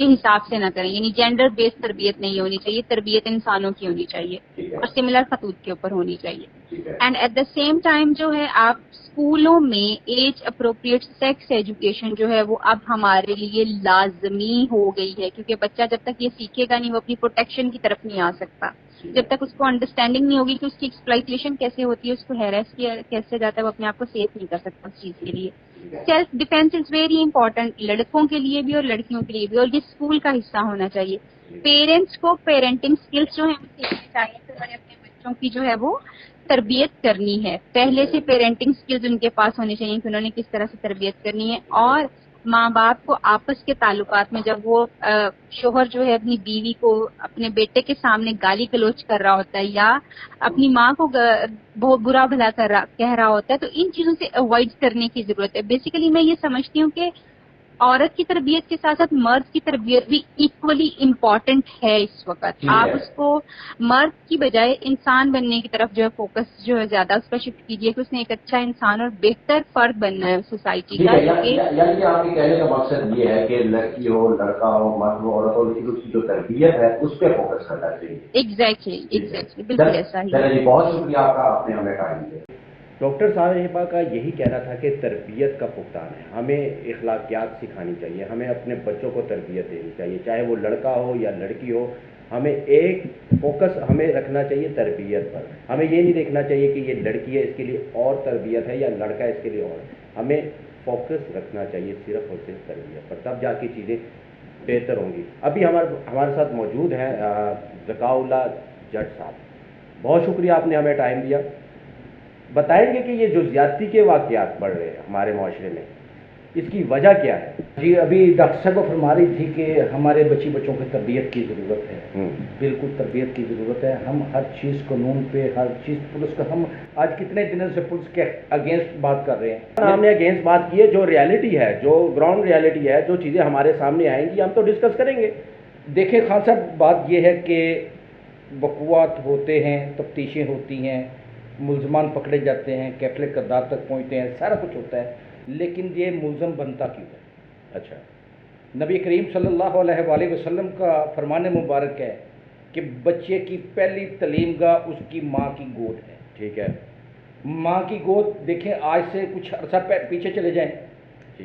کے حساب سے نہ کریں، یعنی جینڈر بیسڈ تربیت نہیں ہونی چاہیے، تربیت انسانوں کی ہونی چاہیے اور سملر خطوط کے اوپر ہونی چاہیے. And at the same time جو ہے آپ اسکولوں میں ایج اپروپریٹ سیکس ایجوکیشن جو ہے وہ اب ہمارے لیے لازمی ہو گئی ہے، کیونکہ بچہ جب تک یہ سیکھے گا نہیں وہ اپنی پروٹیکشن کی طرف نہیں آ سکتا. جب تک اس کو انڈرسٹینڈنگ نہیں ہوگی کہ اس کی ایکسپلائٹیشن کیسے ہوتی ہے، اس کو ہیریس کیا کیسے جاتا ہے، وہ اپنے آپ کو سیف نہیں کر سکتا اس چیز کے لیے. Self defence is very important, لڑکوں کے لیے بھی اور لڑکیوں کے لیے بھی، اور یہ اسکول کا حصہ ہونا چاہیے. پیرنٹس کو پیرنٹنگ اسکلس جو ہیں وہ سیکھنے چاہیے کہ انہوں نے اپنے بچوں کی جو ہے وہ تربیت کرنی ہے. پہلے سے پیرنٹنگ اسکلز ان کے پاس ہونے چاہیے کہ انہوں نے کس طرح سے تربیت کرنی ہے. اور ماں باپ کو آپس کے تعلقات میں جب وہ شوہر جو ہے اپنی بیوی کو اپنے بیٹے کے سامنے گالی گلوچ کر رہا ہوتا ہے یا اپنی ماں کو بہت برا بھلا کہہ رہا ہوتا ہے تو ان چیزوں سے اوائڈ کرنے کی ضرورت ہے. بیسیکلی میں یہ سمجھتی ہوں کہ عورت کی تربیت کے ساتھ ساتھ مرد کی تربیت بھی ایکولی امپورٹنٹ ہے اس وقت. آپ اس کو مرد کی بجائے انسان بننے کی طرف جو ہے فوکس جو ہے زیادہ اس پر شفٹ کیجیے کہ اس نے ایک اچھا انسان اور بہتر فرد بننا ہے سوسائٹی کا. یعنی کہ آپ کے کہنے کا مقصد یہ ہے کہ لڑکی ہو لڑکا ہو مرد ہو عورت ہو لیکن اس کی جو تربیت ہے اس پہ فوکس کرنا چاہیے. ایگزیکٹلی بالکل ایسا ہی. چلیں جی، بہت شکریہ آپ کا، آپ نے ہمیں ٹائم دیا. ڈاکٹر صاحبہ کا یہی کہنا تھا کہ تربیت کا فقدان ہے. ہمیں اخلاقیات سکھانی چاہیے، ہمیں اپنے بچوں کو تربیت دینی چاہیے، چاہے وہ لڑکا ہو یا لڑکی ہو. ہمیں ایک فوکس ہمیں رکھنا چاہیے تربیت پر. ہمیں یہ نہیں دیکھنا چاہیے کہ یہ لڑکی ہے اس کے لیے اور تربیت ہے یا لڑکا ہے اس کے لیے اور. ہمیں فوکس رکھنا چاہیے صرف اور صرف تربیت پر، تب جا کے چیزیں بہتر ہوں گی. ابھی ہمارے ساتھ موجود ہیں ذکاء اللہ جٹ صاحب. بہت شکریہ آپ نے ہمیں ٹائم دیا. بتائیں گے کہ یہ جو زیادتی کے واقعات بڑھ رہے ہیں ہمارے معاشرے میں اس کی وجہ کیا ہے؟ جی ابھی ڈاکٹر صاحب کو فرما رہی تھی کہ ہمارے بچوں کی تربیت کی ضرورت ہے. بالکل تربیت کی ضرورت ہے. ہم ہر چیز قانون پہ، ہر چیز پولیس کا، ہم آج کتنے دنوں سے پولیس کے اگینسٹ بات کر رہے ہیں. ہم نے اگینسٹ بات کی ہے، جو ریالٹی ہے، جو گراؤنڈ ریالٹی ہے، جو چیزیں ہمارے سامنے آئیں گی ہم تو ڈسکس کریں گے. دیکھیں خان صاحب، بات یہ ہے کہ وقوعات ہوتے ہیں، تفتیشیں ہوتی ہیں، ملزمان پکڑے جاتے ہیں، کیفلے کردار تک پہنچتے ہیں، سارا کچھ ہوتا ہے، لیکن یہ ملزم بنتا کیوں ہے؟ اچھا، نبی کریم صلی اللہ علیہ وآلہ وسلم کا فرمان مبارک ہے کہ بچے کی پہلی تعلیم گاہ اس کی ماں کی گود ہے. ٹھیک ہے. ماں کی گود دیکھیں، آج سے کچھ عرصہ پیچھے چلے جائیں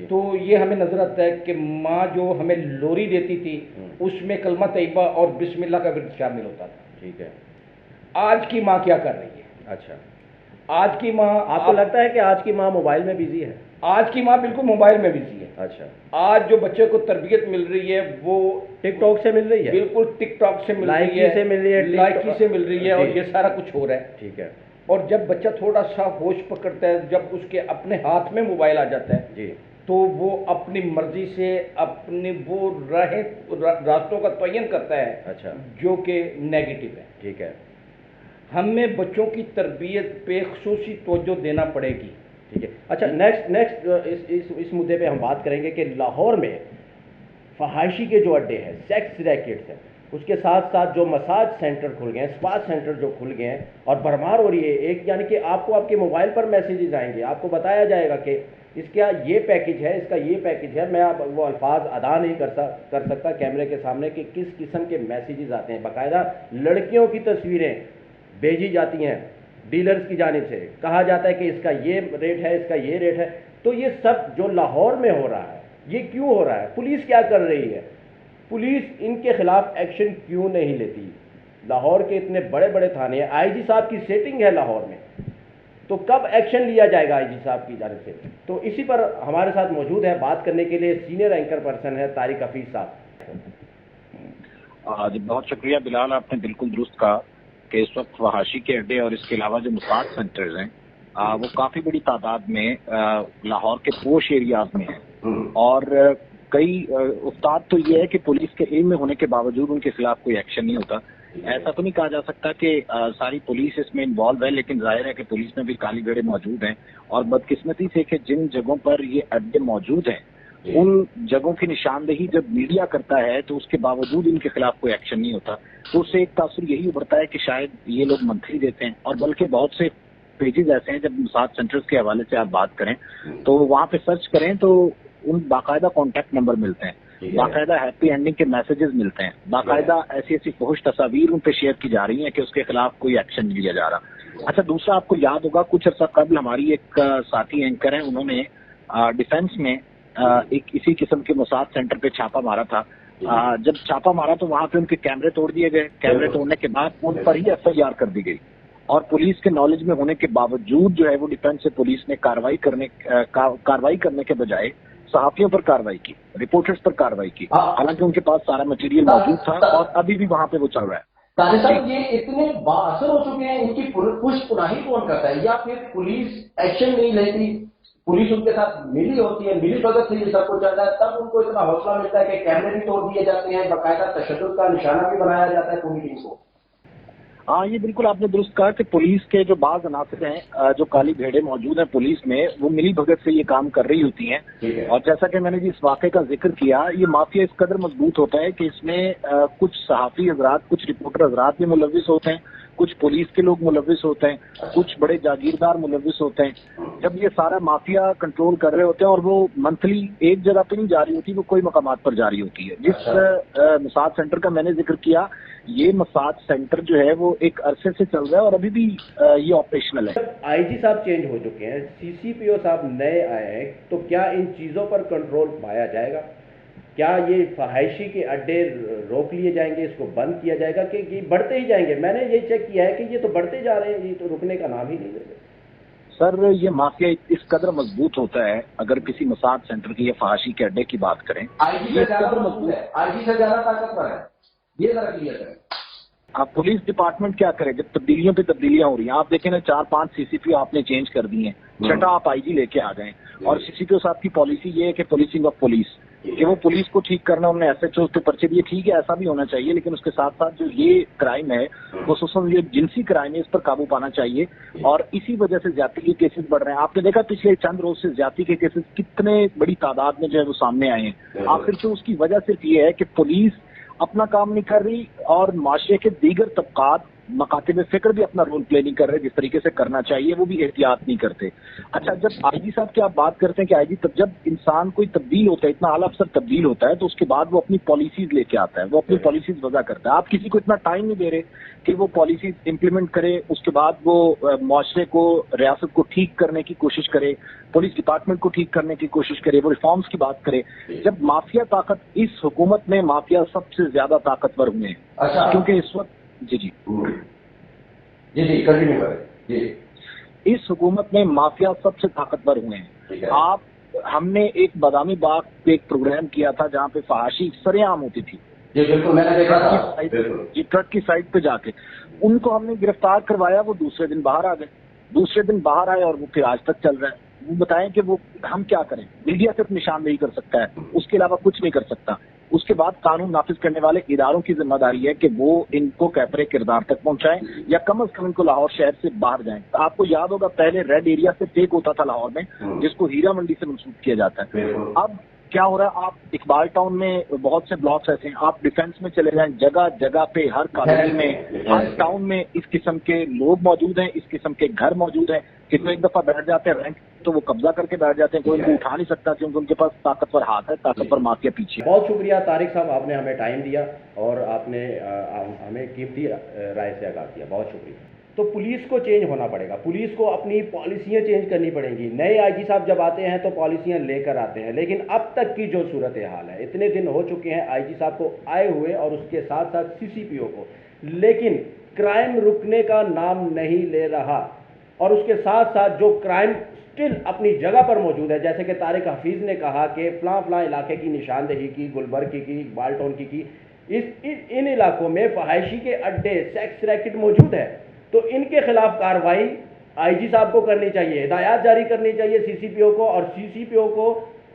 تو یہ ہمیں نظر آتا ہے کہ ماں جو ہمیں لوری دیتی تھی اس میں کلمہ طیبہ اور بسم اللہ کا ورد شامل ہوتا تھا. ٹھیک ہے. آج کی ماں کیا کر رہی ہے؟ اچھا، آج کی ماں، آپ کو لگتا ہے کہ آج کی ماں موبائل میں بزی ہے؟ آج کی ماں بالکل موبائل میں بزی ہے. اچھا. آج جو بچے کو تربیت مل رہی ہے وہ ٹک ٹاک سے مل رہی ہے؟ بالکل ٹک ٹاک سے مل رہی ہے، لائکی سے مل رہی ہے، لائکی سے مل رہی ہے، اور یہ سارا کچھ ہو رہا ہے. ٹھیک ہے. اور جب بچہ تھوڑا سا ہوش پکڑتا ہے، جب اس کے اپنے ہاتھ میں موبائل آ جاتا ہے جی تو وہ اپنی مرضی سے اپنی وہ راستوں کا تعین کرتا ہے. اچھا. جو کہ نیگیٹو ہے. ٹھیک ہے. ہمیں بچوں کی تربیت پہ خصوصی توجہ دینا پڑے گی. ٹھیک ہے. اچھا، نیکسٹ اس مدعے پہ ہم بات کریں گے کہ لاہور میں فحاشی کے جو اڈے ہیں، سیکس ریکٹس ہیں، اس کے ساتھ ساتھ جو مساج سینٹر کھل گئے ہیں، اسپا سینٹر جو کھل گئے ہیں اور بھرمار ہو رہی ہے. ایک یعنی کہ آپ کو آپ کے موبائل پر میسیجز آئیں گے، آپ کو بتایا جائے گا کہ اس کا یہ پیکج ہے، اس کا یہ پیکج ہے. میں اب وہ الفاظ ادا نہیں کر سکتا کیمرے کے سامنے کہ کس قسم کے میسیجز آتے ہیں. باقاعدہ لڑکیوں کی تصویریں بھیجی جاتی ہیں ڈیلرز کی جانب سے، کہا جاتا ہے کہ اس کا یہ ریٹ ہے، اس کا یہ ریٹ ہے. تو یہ سب جو لاہور میں ہو رہا ہے یہ کیوں ہو رہا ہے؟ پولیس کیا کر رہی ہے؟ پولیس ان کے خلاف ایکشن کیوں نہیں لیتی؟ لاہور کے اتنے بڑے بڑے تھانے ہیں، آئی جی صاحب کی سیٹنگ ہے لاہور میں، تو کب ایکشن لیا جائے گا آئی جی صاحب کی جانب سے؟ تو اسی پر ہمارے ساتھ موجود ہے بات کرنے کے لیے سینئر اینکر پرسن ہے طارق حفیظ صاحب. جی بہت شکریہ بلال، آپ نے بالکل درست کہا کہ اس وقت فحاشی کے اڈے اور اس کے علاوہ جو مساج سینٹرز ہیں وہ کافی بڑی تعداد میں لاہور کے پوش ایریاز میں ہیں. اور کئی استاد تو یہ ہے کہ پولیس کے علم میں ہونے کے باوجود ان کے خلاف کوئی ایکشن نہیں ہوتا. ایسا تو نہیں کہا جا سکتا کہ ساری پولیس اس میں انوالو ہے، لیکن ظاہر ہے کہ پولیس میں بھی کالی گھڑے موجود ہیں. اور بدقسمتی سے کہ جن جگہوں پر یہ اڈے موجود ہیں ان جگہوں کی نشاندہی جب میڈیا کرتا ہے تو اس کے باوجود ان کے خلاف کوئی ایکشن نہیں ہوتا. تو اس سے ایک تاثر یہی ابھرتا ہے کہ شاید یہ لوگ منتھلی دیتے ہیں، اور بلکہ بہت سے پیجز ایسے ہیں، جب مساج سینٹرز کے حوالے سے آپ بات کریں تو وہاں پہ سرچ کریں تو ان باقاعدہ کانٹیکٹ نمبر ملتے ہیں. باقاعدہ ہیپی اینڈنگ کے میسیجز ملتے ہیں, باقاعدہ ایسی ایسی فحش تصاویر ان پہ شیئر کی جا رہی ہیں کہ اس کے خلاف کوئی ایکشن نہیں لیا جا رہا. اچھا, دوسرا آپ کو یاد ہوگا کچھ عرصہ قبل ہماری ایک ساتھی اینکر ہیں, انہوں نے ڈیفینس میں ایک اسی قسم کے موساد سینٹر پہ چھاپا مارا تھا. جب چھاپا مارا تو وہاں پہ ان کے کیمرے توڑ دیے گئے. کیمرے توڑنے کے بعد ان پر ہی FIR کر دی گئی, اور پولیس کے نالج میں ہونے کے باوجود جو ہے وہ ڈیفینس سے پولیس نے کارروائی کرنے کے بجائے صحافیوں پر کارروائی کی, رپورٹرز پر کارروائی کی, حالانکہ ان کے پاس سارا مٹیریل موجود تھا اور ابھی بھی وہاں پہ وہ چل رہا ہے. طاہر صاحب, یہ اتنے بااثر ہو چکے ہیں, ان کی پوچھ پناہی کون کرتا ہے, یا پھر پولیس ایکشن نہیں لیتی, پولیس ان کے ساتھ ملی ہوتی ہے, ملی بھگت سے یہ سب کچھ چل رہا ہے, تب ان کو اتنا حوصلہ ملتا ہے کہ کیمرے بھی توڑ دیے جاتے ہیں, باقاعدہ تشدد کا نشانہ بھی بنایا جاتا ہے پوری ٹیم کو. ہاں, یہ بالکل آپ نے درست کہا کہ پولیس کے جو بعض عناصر ہیں, جو کالی بھیڑیں موجود ہیں پولیس میں, وہ ملی بھگت سے یہ کام کر رہی ہوتی ہیں. اور جیسا کہ میں نے اس واقعے کا ذکر کیا, یہ مافیا اس قدر مضبوط ہوتا ہے کہ اس میں کچھ صحافی حضرات, کچھ رپورٹر حضرات بھی ملوث ہوتے ہیں, کچھ پولیس کے لوگ ملوث ہوتے ہیں, کچھ بڑے جاگیردار ملوث ہوتے ہیں. جب یہ سارا مافیا کنٹرول کر رہے ہوتے ہیں اور وہ منتھلی ایک جگہ پہ نہیں جاری ہوتی, وہ کوئی مقامات پر جاری ہوتی ہے. جس موساد سینٹر کا میں نے ذکر کیا, یہ موساد سینٹر جو ہے وہ ایک عرصے سے چل رہا ہے اور ابھی بھی یہ آپریشنل ہے. IG صاحب چینج ہو چکے ہیں, CCPO صاحب نئے آئے ہیں, تو کیا ان چیزوں پر کنٹرول پایا جائے گا؟ کیا یہ فحاشی کے اڈے روک لیے جائیں گے, اس کو بند کیا جائے گا کہ یہ بڑھتے ہی جائیں گے؟ میں نے یہ چیک کیا ہے کہ یہ تو بڑھتے جا رہے ہیں, یہ تو رکنے کا نام ہی نہیں لیتے. سر, یہ مافیا اس قدر مضبوط ہوتا ہے, اگر کسی موساد سینٹر کی یا فحاشی کے اڈے کی بات کریں, IG سے زیادہ مضبوط ہے, IG سے زیادہ طاقتور ہے, یہ ذرا کلیئر کریں. آپ پولیس ڈپارٹمنٹ کیا کرے جب تبدیلیوں پہ تبدیلیاں ہو رہی ہیں؟ آپ دیکھیں نا, 4-5 CCPO آپ نے چینج کر دی ہیں, 6 آپ IG لے کے آ گئے, اور CCPO صاحب کی پالیسی یہ ہے کہ پولیسنگ آف پولیس, کہ وہ پولیس کو ٹھیک کرنا, انہوں نے SHO کے پرچے دیے, ٹھیک ہے ایسا بھی ہونا چاہیے, لیکن اس کے ساتھ ساتھ جو یہ کرائم ہے, خصوصاً یہ جنسی کرائم ہے, اس پر قابو پانا چاہیے. اور اسی وجہ سے زیادتی کے کیسز بڑھ رہے ہیں. آپ نے دیکھا پچھلے چند روز سے زیادتی کے کیسز کتنے بڑی تعداد میں جو ہے وہ سامنے آئے ہیں. آخر سے اس کی وجہ صرف یہ ہے کہ پولیس اپنا کام نہیں کر رہی, اور معاشرے کے دیگر طبقات, مکاتب فکر بھی اپنا رول پلے نہیں کر رہے جس طریقے سے کرنا چاہیے, وہ بھی احتیاط نہیں کرتے. اچھا, جب IG صاحب کی آپ بات کرتے ہیں کہ IG جب انسان کوئی تبدیل ہوتا ہے, اتنا اعلیٰ افسر تبدیل ہوتا ہے, تو اس کے بعد وہ اپنی پالیسیز لے کے آتا ہے, وہ اپنی پالیسیز وضع کرتا ہے. آپ کسی کو اتنا ٹائم نہیں دے رہے کہ وہ پالیسیز امپلیمنٹ کرے, اس کے بعد وہ معاشرے کو, ریاست کو ٹھیک کرنے کی کوشش کرے, پولیس ڈپارٹمنٹ کو ٹھیک کرنے کی کوشش کرے, وہ ریفارمز کی بات کرے. جب مافیا طاقت, اس حکومت میں مافیا سب سے زیادہ طاقتور ہوئے ہیں, کیونکہ اس وقت جی کنٹینیو کریں. جی, اس حکومت میں مافیا سب سے طاقتور ہوئے ہیں. ہم نے ایک بادامی باغ پہ ایک پروگرام کیا تھا جہاں پہ فحاشی سرے عام ہوتی تھی. جی بالکل, میں نے دیکھا تھا. ٹرک کی سائٹ پہ جا کے ان کو ہم نے گرفتار کروایا, وہ دوسرے دن باہر آ گئے, اور وہ پھر آج تک چل رہا ہے. وہ بتائیں کہ وہ ہم کیا کریں؟ میڈیا صرف نشاندہی کر سکتا ہے, اس کے علاوہ کچھ نہیں کر سکتا. اس کے بعد قانون نافذ کرنے والے اداروں کی ذمہ داری ہے کہ وہ ان کو کیفرے کردار تک پہنچائیں, یا کم از کم ان کو لاہور شہر سے باہر جائیں. آپ کو یاد ہوگا پہلے ریڈ ایریا سے ٹیک ہوتا تھا لاہور میں, جس کو ہیرا منڈی سے منسوخ کیا جاتا ہے. اب کیا ہو رہا ہے, آپ اقبال ٹاؤن میں بہت سے بلاکس ایسے ہیں, آپ ڈیفینس میں چلے جائیں, جگہ جگہ پہ, ہر کالونی میں, ہر ٹاؤن میں اس قسم کے لوگ موجود ہیں, اس قسم کے گھر موجود ہیں کہ جو ایک دفعہ بیٹھ جاتے ہیں رینٹ تو وہ قبضہ کر کے بیٹھ جاتے ہیں, کوئی ان کو اٹھا نہیں سکتا کیونکہ ان کے پاس طاقتور ہاتھ ہے, طاقتور مافیا پیچھے. بہت شکریہ طارق صاحب, آپ نے ہمیں ٹائم دیا اور آپ نے ہمیں قیمتی رائے سے آگاہ کیا, بہت شکریہ. تو پولیس کو چینج ہونا پڑے گا, پولیس کو اپنی پالیسیاں چینج کرنی پڑیں گی. نئے IG صاحب جب آتے ہیں تو پالیسیاں لے کر آتے ہیں, لیکن اب تک کی جو صورت حال ہے, اتنے دن ہو چکے ہیں IG صاحب کو آئے ہوئے اور اس کے ساتھ ساتھ CCPO کو, لیکن کرائم رکنے کا نام نہیں لے رہا. اور اس کے ساتھ ساتھ جو کرائم سٹل اپنی جگہ پر موجود ہے, جیسے کہ طارق حفیظ نے کہا کہ فلاں علاقے کی نشاندہی کی, گلبرگ کی, اقبال ٹاؤن کی, ان علاقوں میں فحاشی کے اڈے, سیکس ریکٹ موجود ہے, تو ان کے خلاف کارروائی IG صاحب کو کرنی چاہیے, ہدایات جاری کرنی چاہیے CCPO کو, اور CCPO کو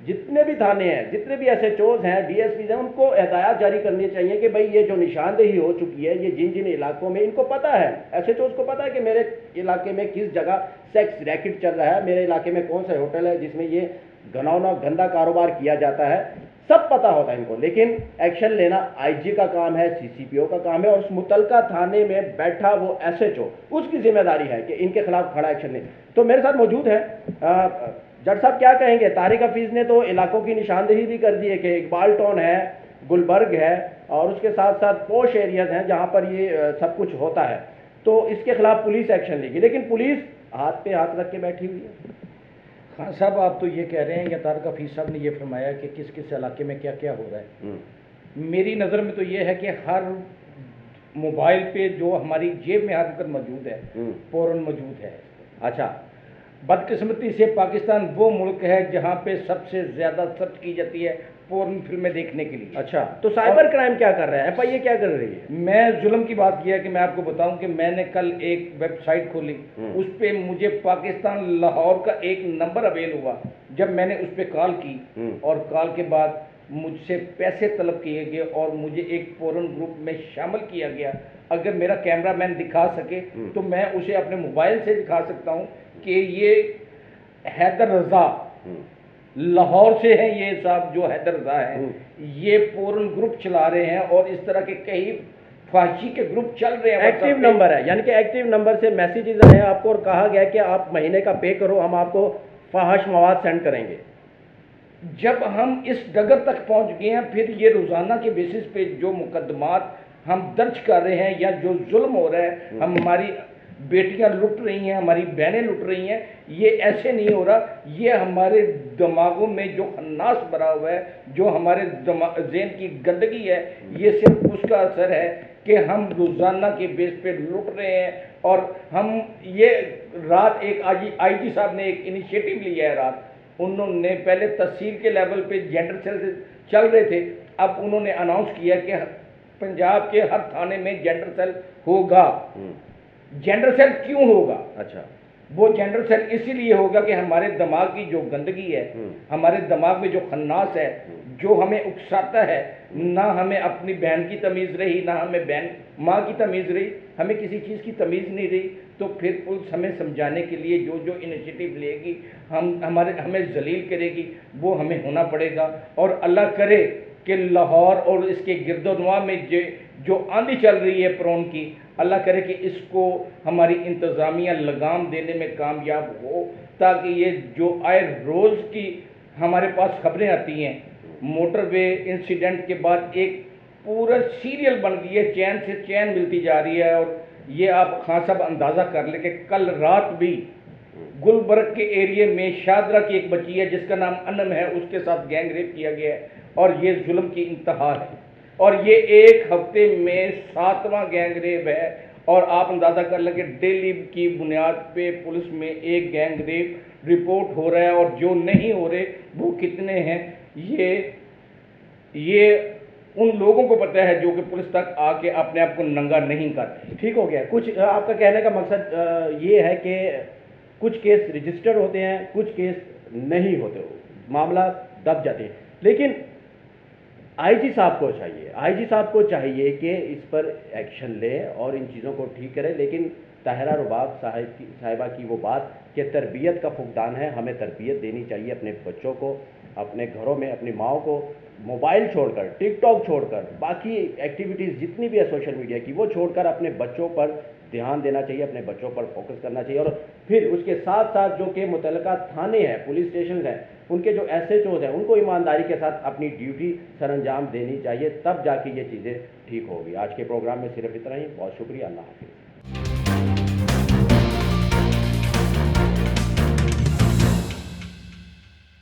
جتنے بھی تھانے ہیں, جتنے بھی SHOs ہیں, DSPs ہیں, ان کو ہدایات جاری کرنی چاہیے کہ بھائی یہ جو نشاندہی ہو چکی ہے, یہ جن علاقوں میں, ان کو پتہ ہے, SHOs کو پتہ ہے کہ میرے علاقے میں کس جگہ سیکس ریکٹ چل رہا ہے, میرے علاقے میں کون سا ہوٹل ہے جس میں یہ گھناؤنا گندا کاروبار کیا جاتا ہے, سب پتہ ہوتا ہے ان کو. لیکن ایکشن لینا IG کا کام ہے, CCPO کا کام ہے, اور اس متعلقہ تھانے میں بیٹھا وہ SHO, اس کی ذمہ داری ہے کہ ان کے خلاف کھڑا ایکشن لے. تو میرے ساتھ موجود ہے جج صاحب کیا کہیں گے؟ طارق حفیظ نے تو علاقوں کی نشاندہی بھی کر دی ہے کہ اقبال ٹاؤن ہے، گلبرگ ہے، اور اس کے ساتھ ساتھ پوش ایریاز ہیں جہاں پر یہ سب کچھ ہوتا ہے، تو اس کے خلاف پولیس ایکشن لے گی، لیکن پولیس ہاتھ پہ ہاتھ رکھ کے بیٹھی ہوئی ہے۔ خان صاحب آپ تو یہ کہہ رہے ہیں یا طارق حفیظ صاحب نے یہ فرمایا کہ کس کس علاقے میں کیا کیا ہو رہا ہے، میری نظر میں تو یہ ہے کہ ہر موبائل پہ جو ہماری جیب میں ہر وقت موجود ہے فوراً موجود ہے۔ اچھا، بدقسمتی سے پاکستان وہ ملک ہے جہاں پہ سب سے زیادہ سرچ کی جاتی ہے فوراً فلمیں دیکھنے کے لیے۔ اچھا، تو سائبر کرائم کیا کر رہا ہے؟ ایف آئی اے کیا کر رہی ہے؟ میں ظلم کی بات یہ ہے کہ میں آپ کو بتاؤں کہ میں نے کل ایک ویب سائٹ کھولی، اس پہ مجھے پاکستان لاہور کا ایک نمبر اویل ہوا، جب میں نے اس پہ کال کی اور کال کے بعد مجھ سے پیسے طلب کیے گئے اور مجھے ایک فورن گروپ میں شامل کیا گیا۔ اگر میرا کیمرہ مین دکھا سکے تو میں اسے اپنے موبائل سے دکھا سکتا ہوں کہ یہ حیدر رضا لاہور سے ہیں، یہ صاحب جو حیدر رضا ہیں یہ فورن گروپ چلا رہے ہیں اور اس طرح کے کئی فحاشی کے گروپ چل رہے ہیں۔ ایکٹیو نمبر ہے، یعنی کہ ایکٹیو نمبر سے میسیجز آئے ہیں آپ کو اور کہا گیا کہ آپ مہینے کا پے کرو، ہم آپ کو فحش مواد سینڈ کریں گے۔ جب ہم اس ڈگر تک پہنچ گئے ہیں، پھر یہ روزانہ کے بیسس پہ جو مقدمات ہم درج کر رہے ہیں یا جو ظلم ہو رہا ہے، ہماری بیٹیاں لٹ رہی ہیں، ہماری بہنیں لٹ رہی ہیں، یہ ایسے نہیں ہو رہا، یہ ہمارے دماغوں میں جو خناس بھرا ہوا ہے، جو ہمارے ذہن کی گندگی ہے، یہ صرف اس کا اثر ہے کہ ہم روزانہ کے بیس پہ لٹ رہے ہیں۔ اور ہم یہ رات ایک آئی جی صاحب نے ایک انیشیٹو لیا ہے، رات انہوں نے پہلے تحصیل کے لیول پہ جینڈر سیل سے چل رہے تھے، اب انہوں نے اناؤنس کیا کہ پنجاب کے ہر تھانے میں جینڈر سیل ہوگا۔ جینڈر سیل کیوں ہوگا؟ اچھا، وہ جینڈر سیل اسی لیے ہوگا کہ ہمارے دماغ کی جو گندگی ہے، ہمارے دماغ میں جو خناس ہے، جو ہمیں اکساتا ہے، نہ ہمیں اپنی بہن کی تمیز رہی، نہ ہمیں ماں کی تمیز رہی، ہمیں کسی چیز کی تمیز نہیں رہی، تو پھر پولیس ہمیں سمجھانے کے لیے جو جو انیشیٹو لے گی، ہمیں ذلیل کرے گی، وہ ہمیں ہونا پڑے گا۔ اور اللہ کرے کہ لاہور اور اس کے گرد و نواح میں جو آندھی چل رہی ہے پرون کی، اللہ کرے کہ اس کو ہماری انتظامیہ لگام دینے میں کامیاب ہو، تاکہ یہ جو آئے روز کی ہمارے پاس خبریں آتی ہیں، موٹر وے انسیڈنٹ کے بعد ایک پورا سیریل بن گئی ہے، چین سے چین ملتی جا رہی ہے۔ اور یہ آپ خان صاحب اندازہ کر لیں کہ کل رات بھی گلبرگ کے ایریے میں شادرہ کی ایک بچی ہے جس کا نام انم ہے، اس کے ساتھ گینگ ریپ کیا گیا ہے، اور یہ ظلم کی انتہا ہے، اور یہ ایک ہفتے میں 7واں گینگ ریپ ہے۔ اور آپ اندازہ کر لیں کہ ڈیلی کی بنیاد پہ پولیس میں ایک گینگ ریپ رپورٹ ہو رہا ہے، اور جو نہیں ہو رہے وہ کتنے ہیں، یہ ان لوگوں کو پتہ ہے جو کہ پولیس تک آ کے اپنے آپ کو ننگا نہیں کرتے۔ ٹھیک ہو گیا۔ کچھ آپ کا کہنے کا مقصد یہ ہے کہ کچھ کیس رجسٹر ہوتے ہیں، کچھ کیس نہیں ہوتے، معاملہ دب جاتے ہیں، لیکن آئی جی صاحب کو چاہیے کہ اس پر ایکشن لے اور ان چیزوں کو ٹھیک کرے۔ لیکن طاہرہ رباب صاحبہ کی وہ بات کہ تربیت کا فقدان ہے، ہمیں تربیت دینی چاہیے اپنے بچوں کو، اپنے گھروں میں اپنی ماؤں کو موبائل چھوڑ کر، ٹک ٹاک چھوڑ کر، باقی ایکٹیویٹیز جتنی بھی ہے سوشل میڈیا کی وہ چھوڑ کر اپنے بچوں پر دھیان دینا چاہیے، اپنے بچوں پر فوکس کرنا چاہیے، اور پھر اس کے ساتھ ساتھ جو کہ متعلقہ تھانے ہیں، پولیس اسٹیشنز ہیں، ان کے جو ایس ایچ اوز ہیں ان کو ایمانداری کے ساتھ اپنی ڈیوٹی سر انجام دینی چاہیے، تب جا کے یہ چیزیں ٹھیک ہوگی۔ آج کے پروگرام میں صرف اتنا ہی، بہت شکریہ، اللہ حافظ۔